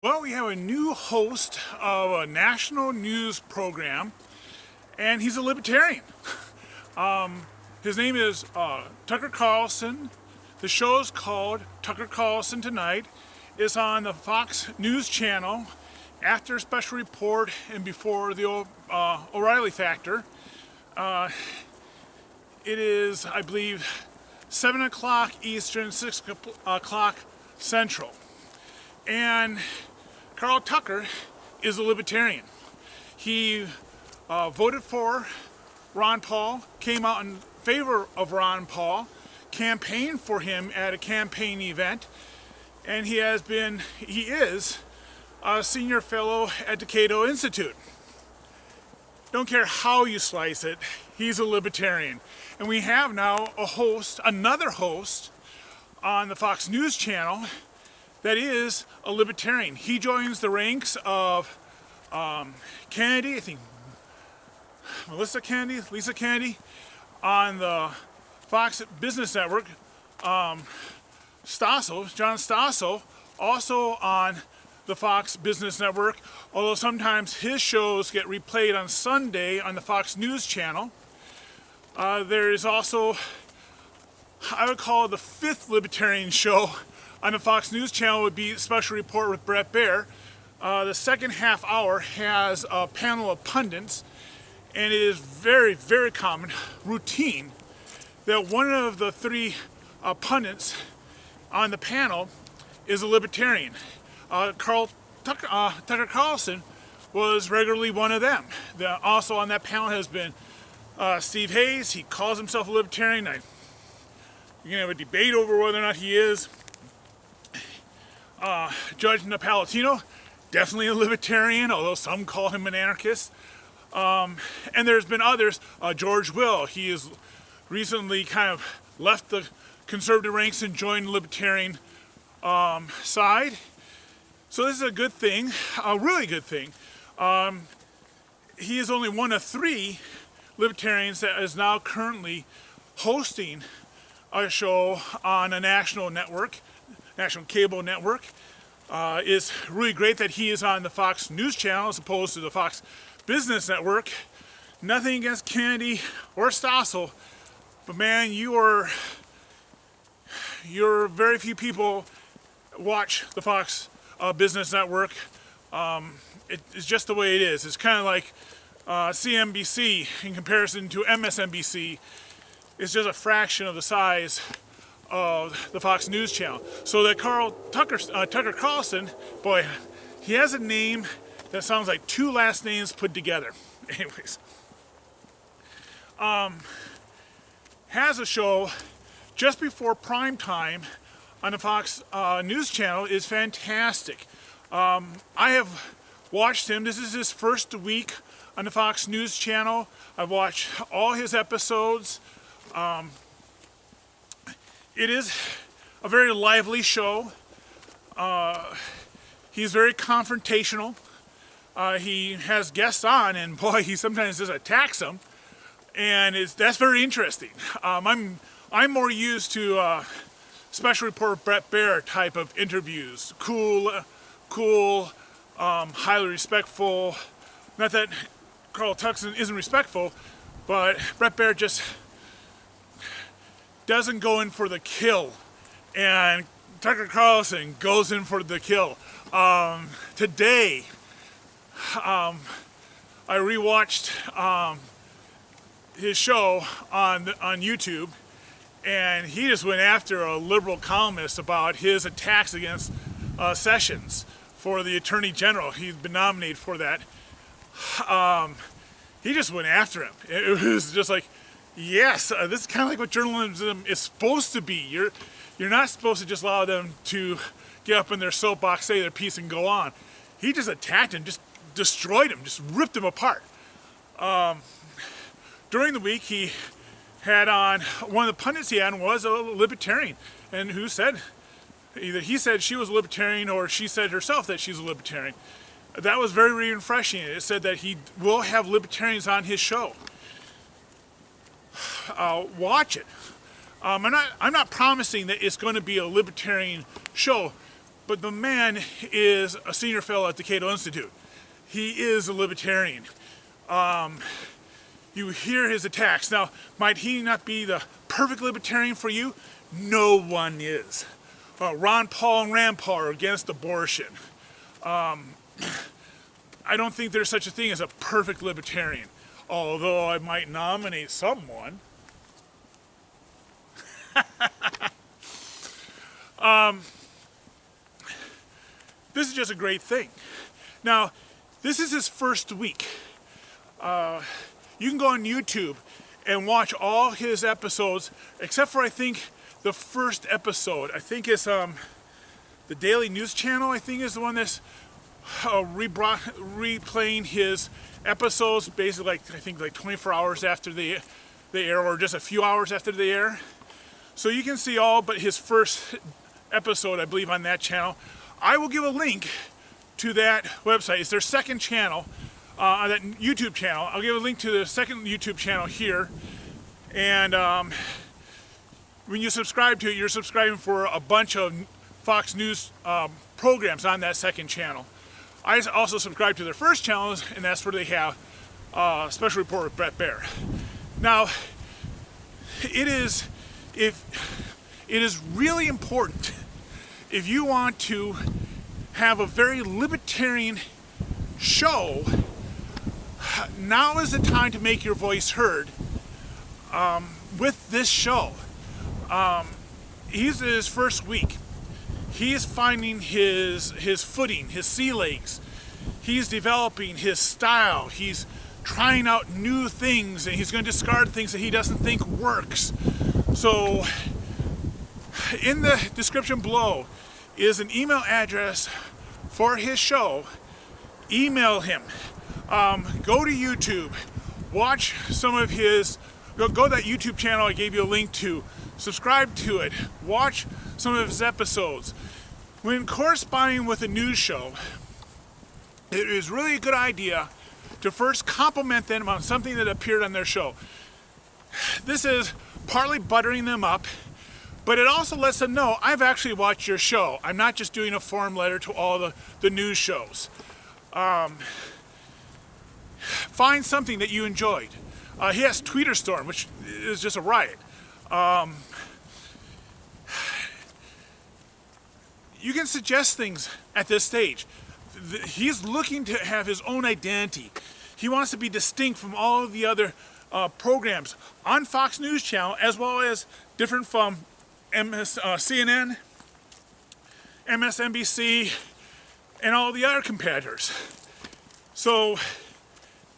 Well, we have a new host of a national news program, and he's a libertarian. His name is Tucker Carlson. The show is called Tucker Carlson Tonight. It's on the Fox News channel after a special report and before the O'Reilly factor. It is, I believe, 7 o'clock Eastern, 6 o'clock Central. And Carl Tucker is a libertarian. He voted for Ron Paul, came out in favor of Ron Paul, campaigned for him at a campaign event, and he is a senior fellow at the Cato Institute. Don't care how you slice it, he's a libertarian. And we have now another host on the Fox News channel that is a libertarian. He joins the ranks of Kennedy, I think Lisa Kennedy, on the Fox Business Network. John Stossel, also on the Fox Business Network, although sometimes his shows get replayed on Sunday on the Fox News channel. There is also, I would call it the fifth libertarian show on the Fox News channel, would be Special Report with Bret Baier. The second half hour has a panel of pundits, and it is very, very common, routine, that one of the three pundits on the panel is a libertarian. Tucker Carlson was regularly one of them. Also on that panel has been Steve Hayes. He calls himself a libertarian. You're going to have a debate over whether or not he is. Judge Napolitano, definitely a libertarian, although some call him an anarchist. And there's been others. George Will, he has recently kind of left the conservative ranks and joined the libertarian side. So this is a good thing, a really good thing. He is only one of three libertarians that is now currently hosting a show on a national network, national cable network. It's really great that he is on the Fox News channel as opposed to the Fox Business Network. Nothing against Kennedy or Stossel, but man, you're very few people watch the Fox Business Network. It's just the way it is. It's kind of like CNBC in comparison to MSNBC. It's just a fraction of the size of the Fox News channel. So that Tucker Carlson, boy, he has a name that sounds like two last names put together. Anyways, has a show just before prime time on the Fox News channel. Is fantastic. I have watched him. This is his first week on the Fox News channel. I've watched all his episodes. It is a very lively show. He's very confrontational. He has guests on, and boy, he sometimes just attacks them, and that's very interesting. I'm more used to Special Report Bret Baier type of interviews. Cool, highly respectful. Not that Carl Tucker isn't respectful, but Bret Baier just doesn't go in for the kill, and Tucker Carlson goes in for the kill. Today, I rewatched his show on YouTube, and he just went after a liberal columnist about his attacks against Sessions for the Attorney General. He's been nominated for that. He just went after him. It was just like, yes, this is kind of like what journalism is supposed to be. You're not supposed to just allow them to get up in their soapbox, say their piece, and go on. He just attacked him, just destroyed him, just ripped him apart. During the week, he had on, one of the pundits he had was a libertarian, and who said, either he said she was a libertarian or she said herself that she's a libertarian. That was very refreshing. It said that he will have libertarians on his show. Watch it. I'm not promising that it's going to be a libertarian show, but the man is a senior fellow at the Cato Institute. He is a libertarian. You hear his attacks. Now, might he not be the perfect libertarian for you? No one is. Ron Paul and Rand Paul are against abortion. I don't think there's such a thing as a perfect libertarian, although I might nominate someone. This is just a great thing. Now, this is his first week. You can go on YouTube and watch all his episodes, except for I think the first episode. I think it's the Daily News Channel. I think is the one that's replaying his episodes, basically I think 24 hours after they air, or just a few hours after they air. So you can see all but his first episode, I believe, on that channel. I will give a link to that website. It's their second channel, on that YouTube channel. I'll give a link to the second YouTube channel here. And when you subscribe to it, you're subscribing for a bunch of Fox News programs on that second channel. I also subscribe to their first channel, and that's where they have Special Report with Brett Baer. Now, it is really important, if you want to have a very libertarian show, now is the time to make your voice heard with this show. He's in his first week. He is finding his footing, his sea legs. He's developing his style. He's trying out new things, and he's going to discard things that he doesn't think works. So in the description below is an email address for his show. Email him. Go to YouTube. Watch some of his... Go to that YouTube channel I gave you a link to. Subscribe to it. Watch some of his episodes. When corresponding with a news show, it is really a good idea to first compliment them on something that appeared on their show. This is partly buttering them up, but it also lets them know, I've actually watched your show. I'm not just doing a form letter to all the news shows. Find something that you enjoyed. He has Tweeter Storm, which is just a riot. You can suggest things at this stage. He's looking to have his own identity. He wants to be distinct from all of the other programs on Fox News Channel, as well as different from CNN, MSNBC, and all the other competitors. So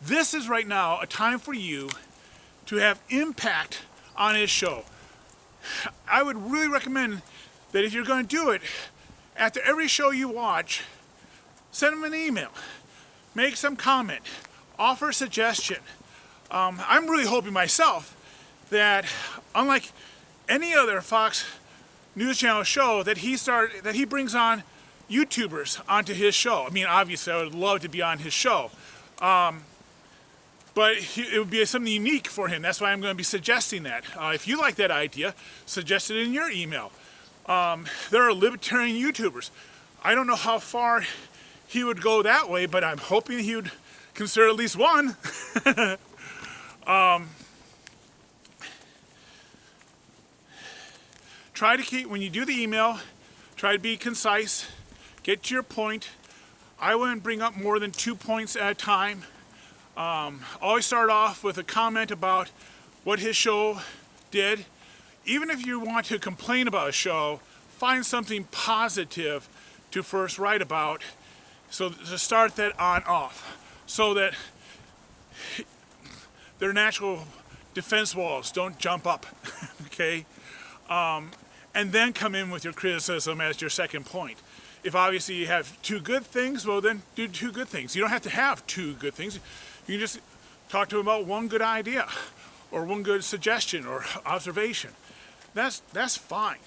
this is right now a time for you to have impact on his show. I would really recommend that if you're going to do it, after every show you watch, send him an email, make some comment, offer a suggestion. I'm really hoping myself that, unlike any other Fox News Channel show, that he brings on YouTubers onto his show. I mean, obviously, I would love to be on his show, but it would be something unique for him. That's why I'm going to be suggesting that. If you like that idea, suggest it in your email. There are libertarian YouTubers. I don't know how far he would go that way, but I'm hoping he would consider at least one. Try to keep, when you do the email, try to be concise, get to your point. I wouldn't bring up more than 2 points at a time. Always start off with a comment about what his show did. Even if you want to complain about a show, find something positive to first write about, so to start that on off, so that their natural defense walls don't jump up, okay? And then come in with your criticism as your second point. If obviously you have two good things, well then do two good things. You don't have to have two good things. You can just talk to them about one good idea, or one good suggestion or observation. That's fine.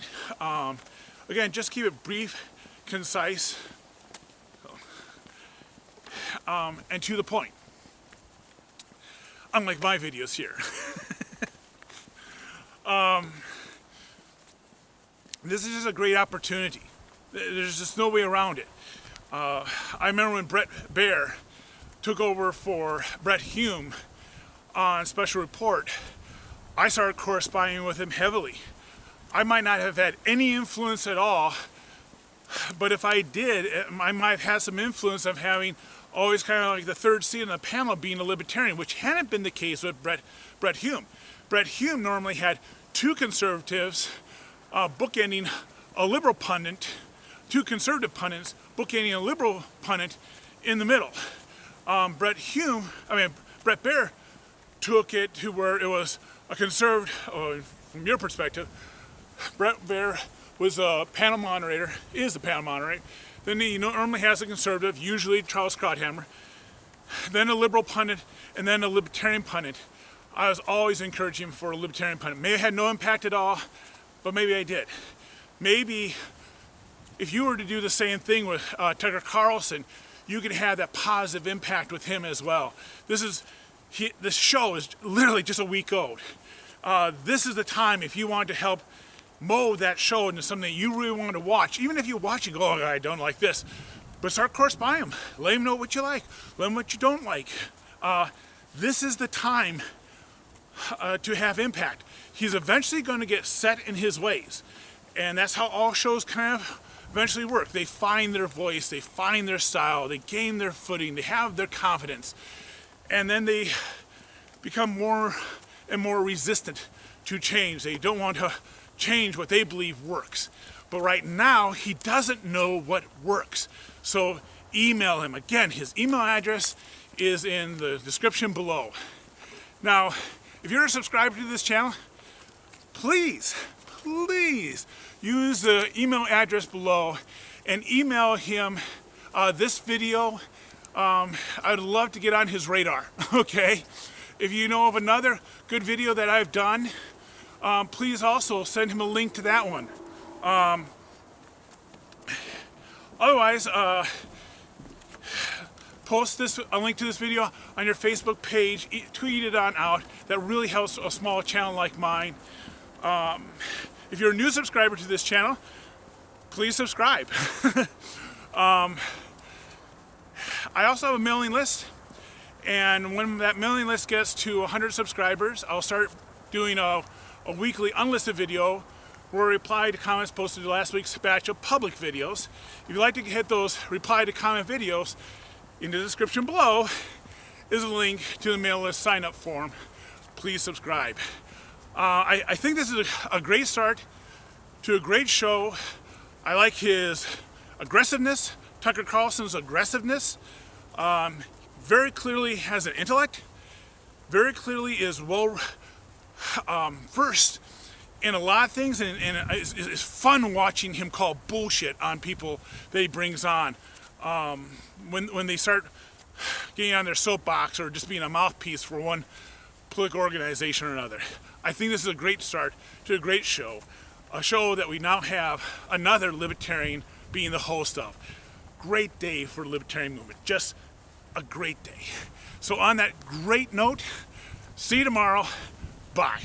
Again, just keep it brief, concise, and to the point. Unlike my videos here. This is just a great opportunity. There's just no way around it. I remember when Bret Baier took over for Brett Hume on Special Report, I started corresponding with him heavily. I might not have had any influence at all, but if I did, I might have had some influence of having always kind of like the third seat in the panel being a libertarian, which hadn't been the case with Brett Hume. Brett Hume normally had two conservatives bookending a liberal pundit, two conservative pundits bookending a liberal pundit in the middle. Brett Baier took it to where it was a conservative, from your perspective, Bret Baier was a panel moderator, is the panel moderator. Then he normally has a conservative, usually Charles Krauthammer, then a liberal pundit, and then a libertarian pundit. I was always encouraging him for a libertarian pundit. Maybe I had no impact at all, but maybe I did. Maybe if you were to do the same thing with Tucker Carlson, you could have that positive impact with him as well. This show is literally just a week old. This is the time if you want to help mold that show into something that you really want to watch. Even if you watch and go, oh, I don't like this, but start corresponding him. Let him know what you like. Let him know what you don't like. This is the time to have impact. He's eventually going to get set in his ways, and that's how all shows kind of eventually work. They find their voice, they find their style, they gain their footing, they have their confidence, and then they become more and more resistant to change. They don't want to change what they believe works. But right now, he doesn't know what works. So email him. Again, his email address is in the description below. Now, if you're a subscriber to this channel, please use the email address below and email him this video. I'd love to get on his radar, okay? If you know of another good video that I've done, please also send him a link to that one. Otherwise, post a link to this video on your Facebook page, tweet it on out. That really helps a small channel like mine. If you're a new subscriber to this channel, please subscribe. I also have a mailing list, and when that mailing list gets to 100 subscribers, I'll start doing a weekly unlisted video where I reply to comments posted to last week's batch of public videos. If you'd like to hit those reply to comment videos, in the description below is a link to the mail list sign up form. Please subscribe. I think this is a great start to a great show. I like his aggressiveness, Tucker Carlson's aggressiveness. Very clearly has an intellect, very clearly is well versed in a lot of things, and it's fun watching him call bullshit on people that he brings on. When they start getting on their soapbox or just being a mouthpiece for one political organization or another. I think this is a great start to a great show. A show that we now have another libertarian being the host of. Great day for the libertarian movement. Just a great day. So on that great note, see you tomorrow. Bye.